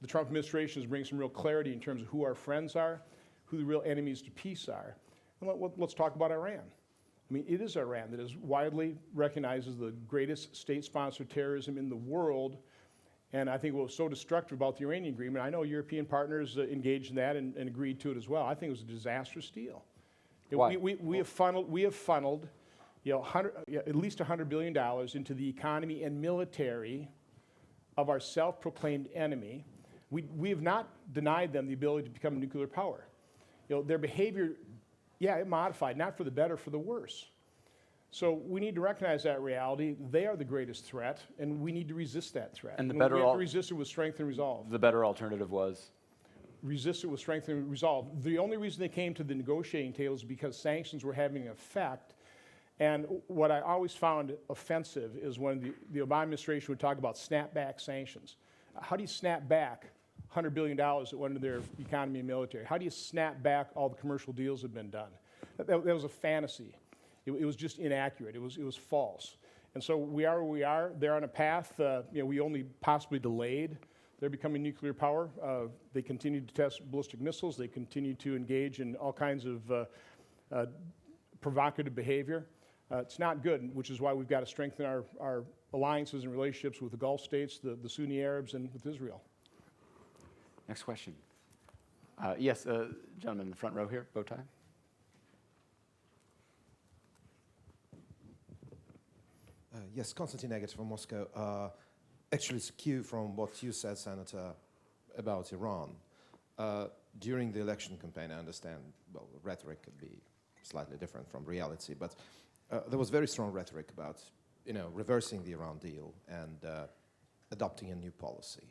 the Trump administration is bringing some real clarity in terms of who our friends are, who the real enemies to peace are. And let's talk about Iran. I mean, it is Iran that is widely recognized as the greatest state-sponsored terrorism in the world. And I think what was so destructive about the Iranian agreement, I know European partners engaged in that and agreed to it as well. I think it was a disastrous deal. Why? We have funneled at least $100 billion into the economy and military of our self-proclaimed enemy. We have not denied them the ability to become a nuclear power. Their behavior, it modified, not for the better, for the worse. So we need to recognize that reality. They are the greatest threat, and we need to resist that threat. And we have to resist it with strength and resolve. The better alternative was? Resist it with strength and resolve. The only reason they came to the negotiating table is because sanctions were having an effect. And what I always found offensive is when the Obama administration would talk about snapback sanctions. How do you snap back $100 billion that went into their economy and military? How do you snap back all the commercial deals that have been done? That was a fantasy. It was just inaccurate. It was false. And so we are where we are. They're on a path. We only possibly delayed their becoming nuclear power. They continue to test ballistic missiles. They continue to engage in all kinds of provocative behavior. It's not good, which is why we've got to strengthen our alliances and relationships with the Gulf states, the Sunni Arabs, and with Israel. Next question. Yes, gentleman in the front row here, bow tie. Yes, Konstantin Eggert from Moscow. Actually, it's a cue from what you said, Senator, about Iran. During the election campaign, I understand, well, rhetoric could be slightly different from reality, but there was very strong rhetoric about, reversing the Iran deal and adopting a new policy.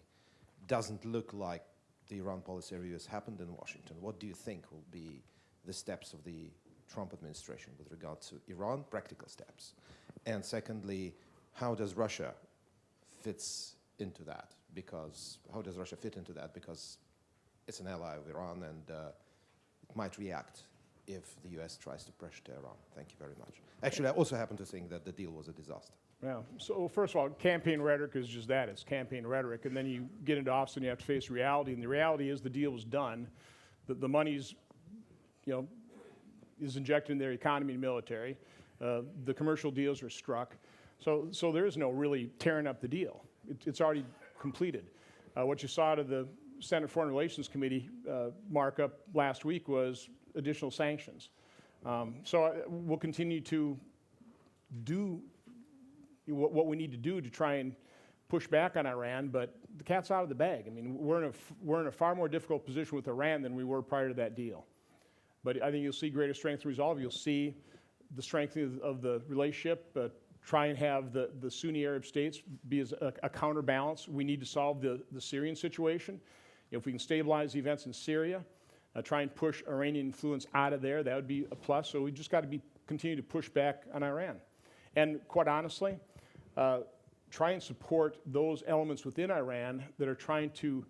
Doesn't look like the Iran policy review has happened in Washington. What do you think will be the steps of the Trump administration with regard to Iran, practical steps? And secondly, how does Russia fits into that? Because it's an ally of Iran and it might react if the US tries to pressure Tehran? Thank you very much. Actually, I also happen to think that the deal was a disaster. Yeah. So first of all, campaign rhetoric is just that. It's campaign rhetoric. And then you get into office and you have to face reality. And the reality is the deal was done. The money's, is injected in their economy and military. The commercial deals are struck. So there is no really tearing up the deal. It's already completed. What you saw to the Senate Foreign Relations Committee markup last week was additional sanctions. So we'll continue to do what we need to do to try and push back on Iran, but the cat's out of the bag. I mean, we're in a far more difficult position with Iran than we were prior to that deal. But I think you'll see greater strength and resolve. You'll see the strengthening of the relationship, try and have the Sunni Arab states be as a counterbalance. We need to solve the Syrian situation. If we can stabilize the events in Syria, try and push Iranian influence out of there, that would be a plus. So we just got to continue to push back on Iran. And quite honestly, try and support those elements within Iran that are trying to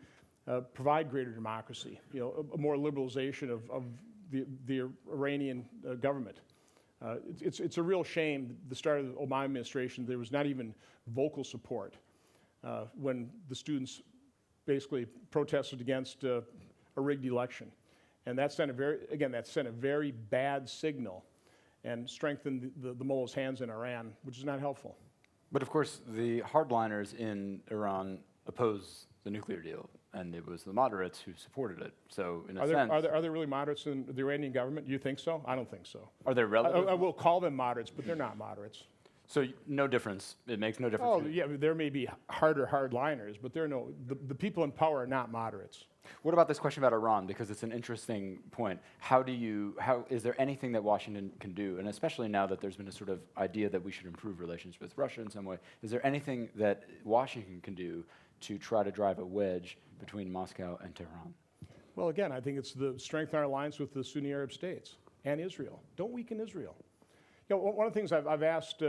provide greater democracy, a more liberalization of the Iranian government. It's a real shame, the start of the Obama administration, there was not even vocal support when the students basically protested against a rigged election. And that sent a very bad signal and strengthened the mullah's hands in Iran, which is not helpful. But of course, the hardliners in Iran oppose the nuclear deal, and it was the moderates who supported it. So, in a sense, are there really moderates in the Iranian government? Do you think so? I don't think so. Are there relative? I will call them moderates, but they're not moderates. So no difference. It makes no difference. Oh, yeah, there may be hardliners, but the people in power are not moderates. What about this question about Iran? Because it's an interesting point. How is there anything that Washington can do, and especially now that there's been a sort of idea that we should improve relations with Russia in some way, is there anything that Washington can do to try to drive a wedge between Moscow and Tehran? Well, again, I think it's the strengthen our alliance with the Sunni Arab states and Israel. Don't weaken Israel. One of the things I've asked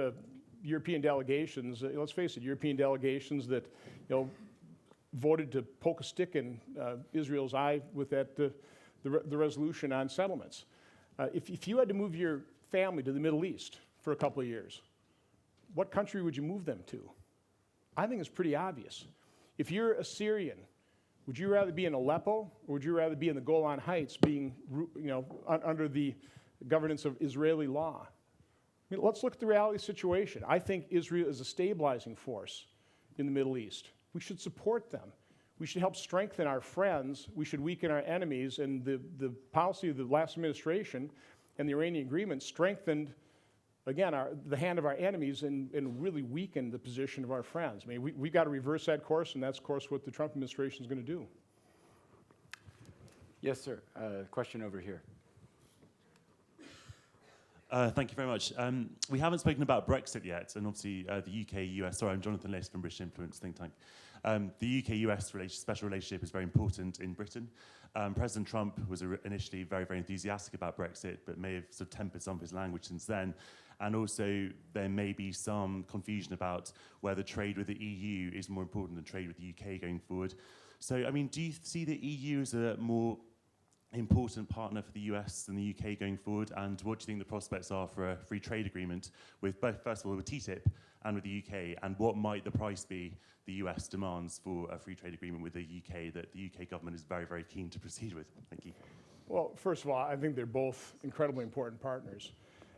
European delegations, let's face it, European delegations that voted to poke a stick in Israel's eye with the resolution on settlements. If you had to move your family to the Middle East for a couple of years, what country would you move them to? I think it's pretty obvious. If you're a Syrian, would you rather be in Aleppo, or would you rather be in the Golan Heights, being under the governance of Israeli law? I mean, let's look at the reality of the situation. I think Israel is a stabilizing force in the Middle East. We should support them. We should help strengthen our friends. We should weaken our enemies. And the policy of the last administration and the Iranian agreement strengthened, again, the hand of our enemies and really weakened the position of our friends. I mean, we've got to reverse that course, and that's, of course, what the Trump administration is going to do. Yes, sir. Question over here. Thank you very much. We haven't spoken about Brexit yet, and obviously the UK-US, sorry, I'm Jonathan List from British Influence think tank. The UK-US special relationship is very important in Britain. President Trump was initially very, very enthusiastic about Brexit, but may have sort of tempered some of his language since then. And also, there may be some confusion about whether trade with the EU is more important than trade with the UK going forward. So, I mean, do you see the EU as a more important partner for the US than the UK going forward? And what do you think the prospects are for a free trade agreement with both, first of all, with TTIP and with the UK? And what might the price be the US demands for a free trade agreement with the UK that the UK government is very, very keen to proceed with? Thank you. Well, first of all, I think they're both incredibly important partners.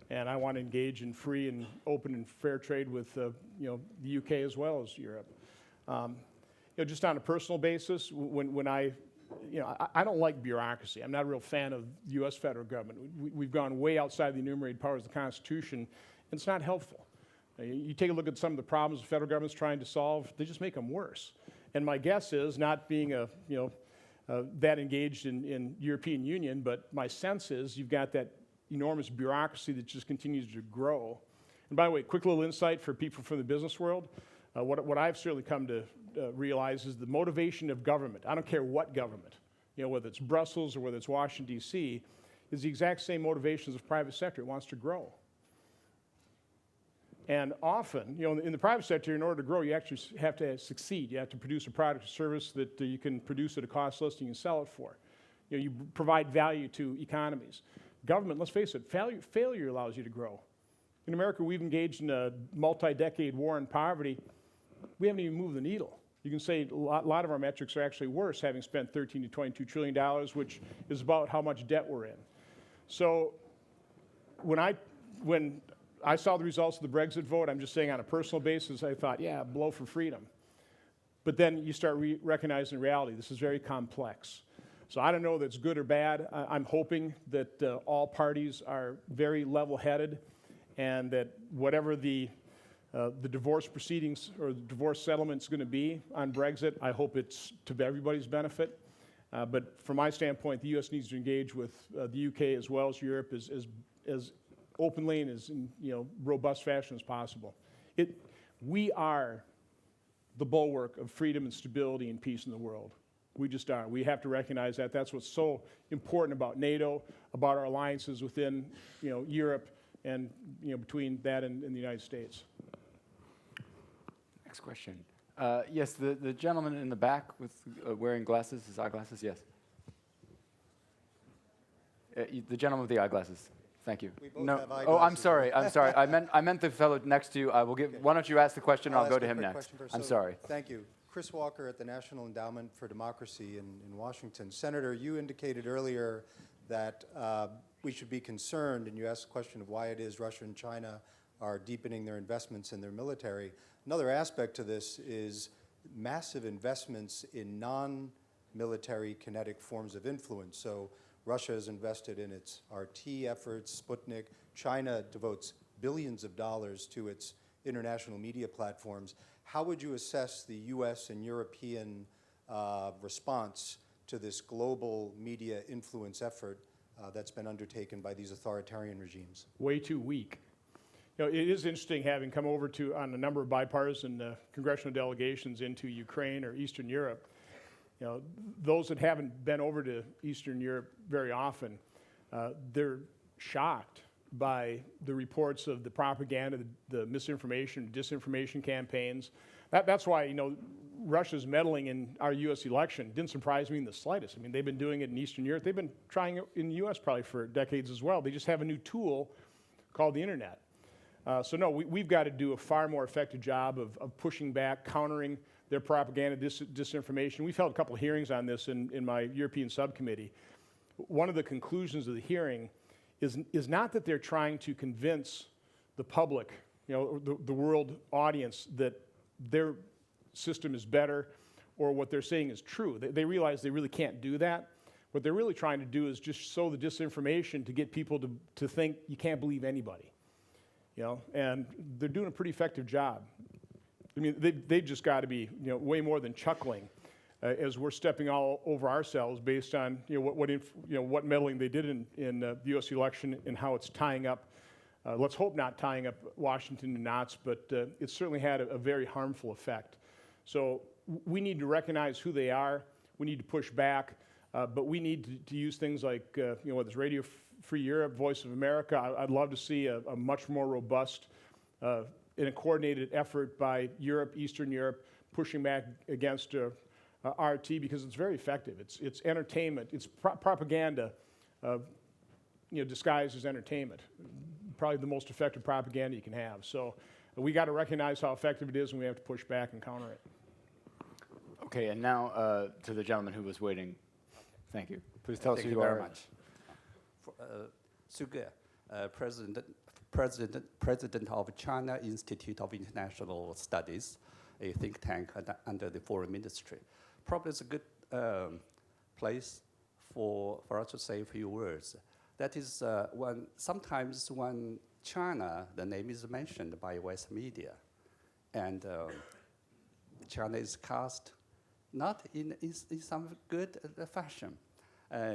And I want to engage in free and open and fair trade with the UK as well as Europe. Just on a personal basis, when I don't like bureaucracy. I'm not a real fan of the U.S. federal government. We've gone way outside the enumerated powers of the Constitution, and it's not helpful. You take a look at some of the problems the federal government's trying to solve, they just make them worse. And my guess is, not being that engaged in European Union, but my sense is you've got that enormous bureaucracy that just continues to grow. And by the way, quick little insight for people from the business world. What I've certainly come to realize is the motivation of government, I don't care what government, whether it's Brussels or whether it's Washington, D.C., is the exact same motivations of private sector. It wants to grow. And often, in the private sector, in order to grow, you actually have to succeed. You have to produce a product or service that you can produce at a cost less than you can sell it for. You provide value to economies. government, let's face it, failure allows you to grow. In America, we've engaged in a multi-decade war on poverty. We haven't even moved the needle. You can say a lot of our metrics are actually worse, having spent $13 to $22 trillion, which is about how much debt we're in. So when I saw the results of the Brexit vote, I'm just saying on a personal basis, I thought, yeah, blow for freedom. But then you start recognizing reality. This is very complex. So I don't know that's good or bad. I'm hoping that all parties are very level-headed and that whatever the divorce proceedings or the divorce settlement is going to be on Brexit, I hope it's to everybody's benefit. But from my standpoint, the U.S. needs to engage with the U.K. as well as Europe as openly and as robust fashion as possible. We are the bulwark of freedom and stability and peace in the world. We just are. We have to recognize that. That's what's so important about NATO, about our alliances within Europe, and between that and the United States. Next question. Yes, the gentleman in the back with wearing glasses, his eyeglasses, yes. The gentleman with the eyeglasses. Thank you. We both have eyeglasses. Oh, I'm sorry. I meant the fellow next to you. I will give. Okay. Why don't you ask the question? I'll go ask to a him quick next. question first. I'm So, sorry. Thank you. Chris Walker at the National Endowment for Democracy in Washington. Senator, you indicated earlier that we should be concerned, and you asked the question of why it is Russia and China are deepening their investments in their military. Another aspect to this is massive investments in non-military kinetic forms of influence. So Russia has invested in its RT efforts, Sputnik. China devotes billions of dollars to its international media platforms. How would you assess the U.S. and European response to this global media influence effort that's been undertaken by these authoritarian regimes? Way too weak. It is interesting having come over on a number of bipartisan congressional delegations into Ukraine or Eastern Europe. Those that haven't been over to Eastern Europe very often, they're shocked by the reports of the propaganda, the misinformation, disinformation campaigns. That's why, Russia's meddling in our U.S. election didn't surprise me in the slightest. I mean, they've been doing it in Eastern Europe. They've been trying it in the U.S. probably for decades as well. They just have a new tool called the internet. So no, we've got to do a far more effective job of pushing back, countering their propaganda, disinformation. We've held a couple of hearings on this in my European subcommittee. One of the conclusions of the hearing is not that they're trying to convince the public, the world audience, that their system is better or what they're saying is true. They realize they really can't do that. What they're really trying to do is just sow the disinformation to get people to think you can't believe anybody. And they're doing a pretty effective job. I mean, they've just got to be, way more than chuckling as we're stepping all over ourselves based on, what meddling they did in the U.S. election and how it's tying up. Let's hope not tying up Washington in knots, but it certainly had a very harmful effect. So we need to recognize who they are. We need to push back, but we need to use things like, whether it's Radio Free Europe, Voice of America. I'd love to see a much more robust and a coordinated effort by Europe, Eastern Europe, pushing back against RT because it's very effective. It's entertainment. It's propaganda, disguised as entertainment. Probably the most effective propaganda you can have. So we got to recognize how effective it is, and we have to push back and counter it. Okay, and now to the gentleman who was waiting. Thank you. Please tell us who you are. Thank you very much. Suge, President of China Institute of International Studies, a think tank under the Foreign Ministry. Probably it's a good place for us to say a few words. That is, sometimes when China, the name is mentioned by West media, and China is cast not in some good fashion.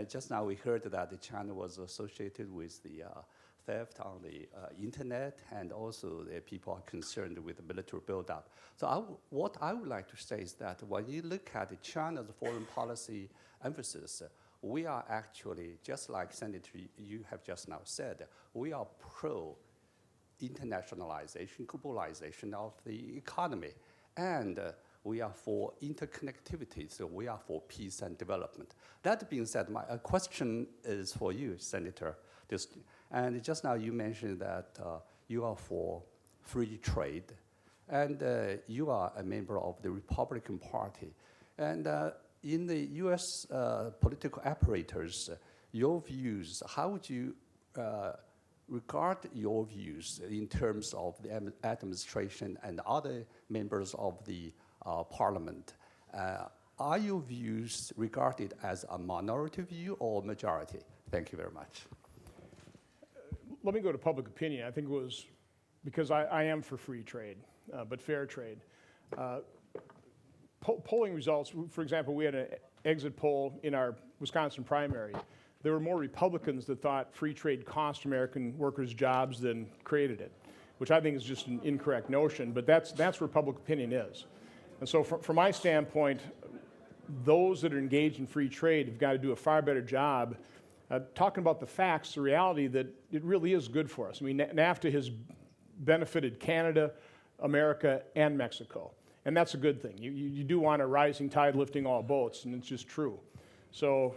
Just now we heard that China was associated with the theft on the internet, and also the people are concerned with the military buildup. So what I would like to say is that when you look at China's foreign policy emphasis, we are actually, just like Senator you have just now said, we are pro-internationalization, globalization of the economy. And we are for interconnectivity, so we are for peace and development. That being said, my question is for you, Senator, this. And just now you mentioned that you are for free trade, and you are a member of the Republican Party. And in the U.S. Political apparatus, your views, how would you regard your views in terms of the administration and other members of the parliament? Are your views regarded as a minority view or majority? Thank you very much. Let me go to public opinion. I think it was because I am for free trade, but fair trade. Polling results, for example, we had an exit poll in our Wisconsin primary. There were more Republicans that thought free trade cost American workers jobs than created it, which I think is just an incorrect notion, but that's where public opinion is. And so from my standpoint, those that are engaged in free trade have got to do a far better job talking about the facts, the reality that it really is good for us. I mean, NAFTA has benefited Canada, America, and Mexico, and that's a good thing. You do want a rising tide lifting all boats, and it's just true. So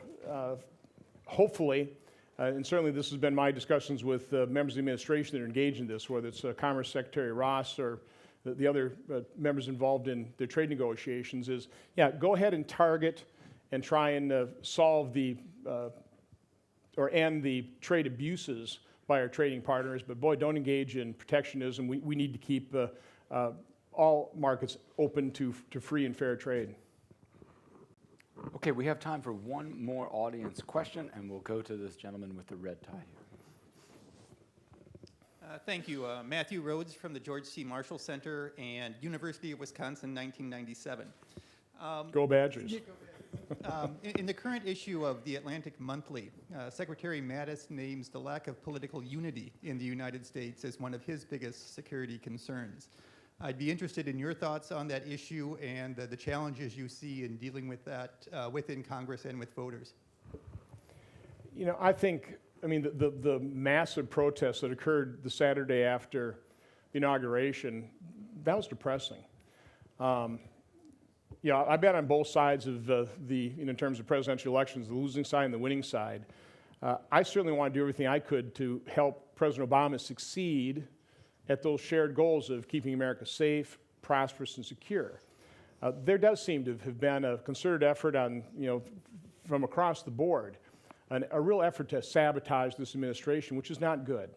hopefully, and certainly this has been my discussions with members of the administration that are engaged in this, whether it's Commerce Secretary Ross or the other members involved in the trade negotiations, is, yeah, go ahead and target and try and solve the or end the trade abuses by our trading partners, but boy, don't engage in protectionism. We need to keep all markets open to free and fair trade. Okay, we have time for one more audience question, and we'll go to this gentleman with the red tie here. Thank you. Matthew Rhodes from the George C. Marshall Center and University of Wisconsin, 1997. Go Badgers. In the current issue of the Atlantic Monthly, Secretary Mattis names the lack of political unity in the United States as one of his biggest security concerns. I'd be interested in your thoughts on that issue and the challenges you see in dealing with that within Congress and with voters. You know, I mean, the massive protests that occurred the Saturday after the inauguration, that was depressing. Yeah, I've been on both sides of in terms of presidential elections, the losing side and the winning side. I certainly want to do everything I could to help President Obama succeed at those shared goals of keeping America safe, prosperous, and secure. There does seem to have been a concerted effort on, from across the board, a real effort to sabotage this administration, which is not good.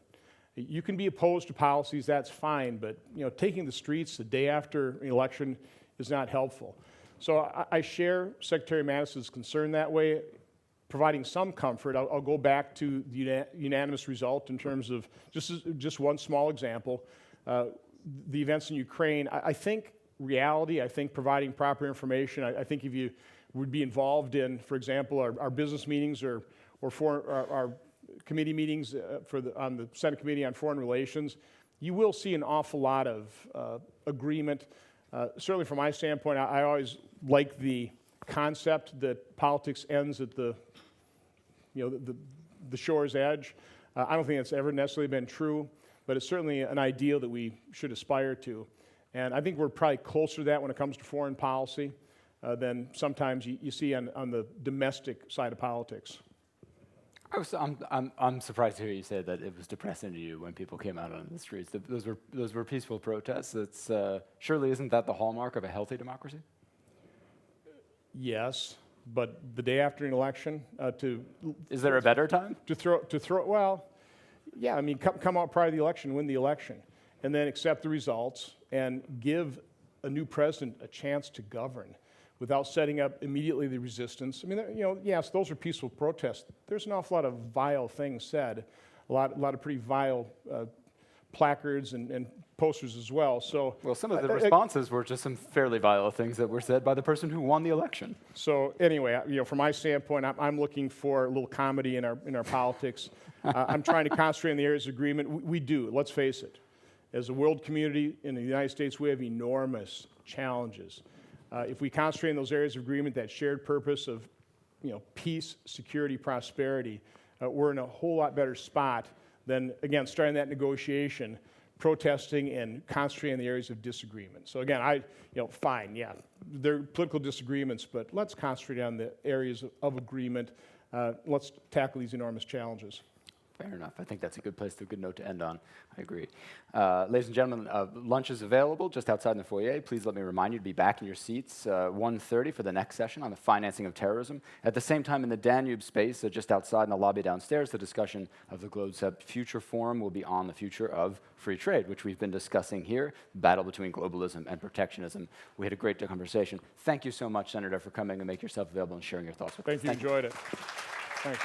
You can be opposed to policies, that's fine, but taking the streets the day after an election is not helpful. So I share Secretary Mattis's concern that way, providing some comfort. I'll go back to the unanimous result in terms of just one small example, the events in Ukraine. I think reality, I think providing proper information, I think if you would be involved in, for example, our business meetings or our committee meetings on the Senate Committee on Foreign Relations, you will see an awful lot of agreement. Certainly from my standpoint, I always like the concept that politics ends at the shore's edge. I don't think that's ever necessarily been true, but it's certainly an ideal that we should aspire to. And I think we're probably closer to that when it comes to foreign policy than sometimes you see on the domestic side of politics. I'm surprised to hear you say that it was depressing to you when people came out on the streets. Those were peaceful protests. It's surely isn't that the hallmark of a healthy democracy? Yes, but the day after an election, is there a better time to throw? Well, yeah. I mean, come out prior to the election, win the election, and then accept the results and give a new president a chance to govern without setting up immediately the resistance. I mean, yes, those are peaceful protests. There's an awful lot of vile things said, a lot of pretty vile placards and posters as well. So, well, some of the responses were just some fairly vile things that were said by the person who won the election. So anyway, from my standpoint, I'm looking for a little comedy in our politics. I'm trying to concentrate on the areas of agreement. We do. Let's face it. As a world community in the United States, we have enormous challenges. If we concentrate on those areas of agreement, that shared purpose of peace, security, prosperity, we're in a whole lot better spot than, again, starting that negotiation, protesting and concentrating on the areas of disagreement. So again, fine, yeah, there are political disagreements, but let's concentrate on the areas of agreement. Let's tackle these enormous challenges. Fair enough. I think that's a good note to end on. I agree. Ladies and gentlemen, lunch is available just outside in the foyer. Please let me remind you to be back in your seats 1:30 for the next session on the financing of terrorism. At the same time, in the Danube space, just outside in the lobby downstairs, the discussion of the GlobeSep Future Forum will be on the future of free trade, which we've been discussing here, the battle between globalism and protectionism. We had a great conversation. Thank you so much, Senator, for coming and making yourself available and sharing your thoughts with us. Thank you. Enjoyed it. Thanks.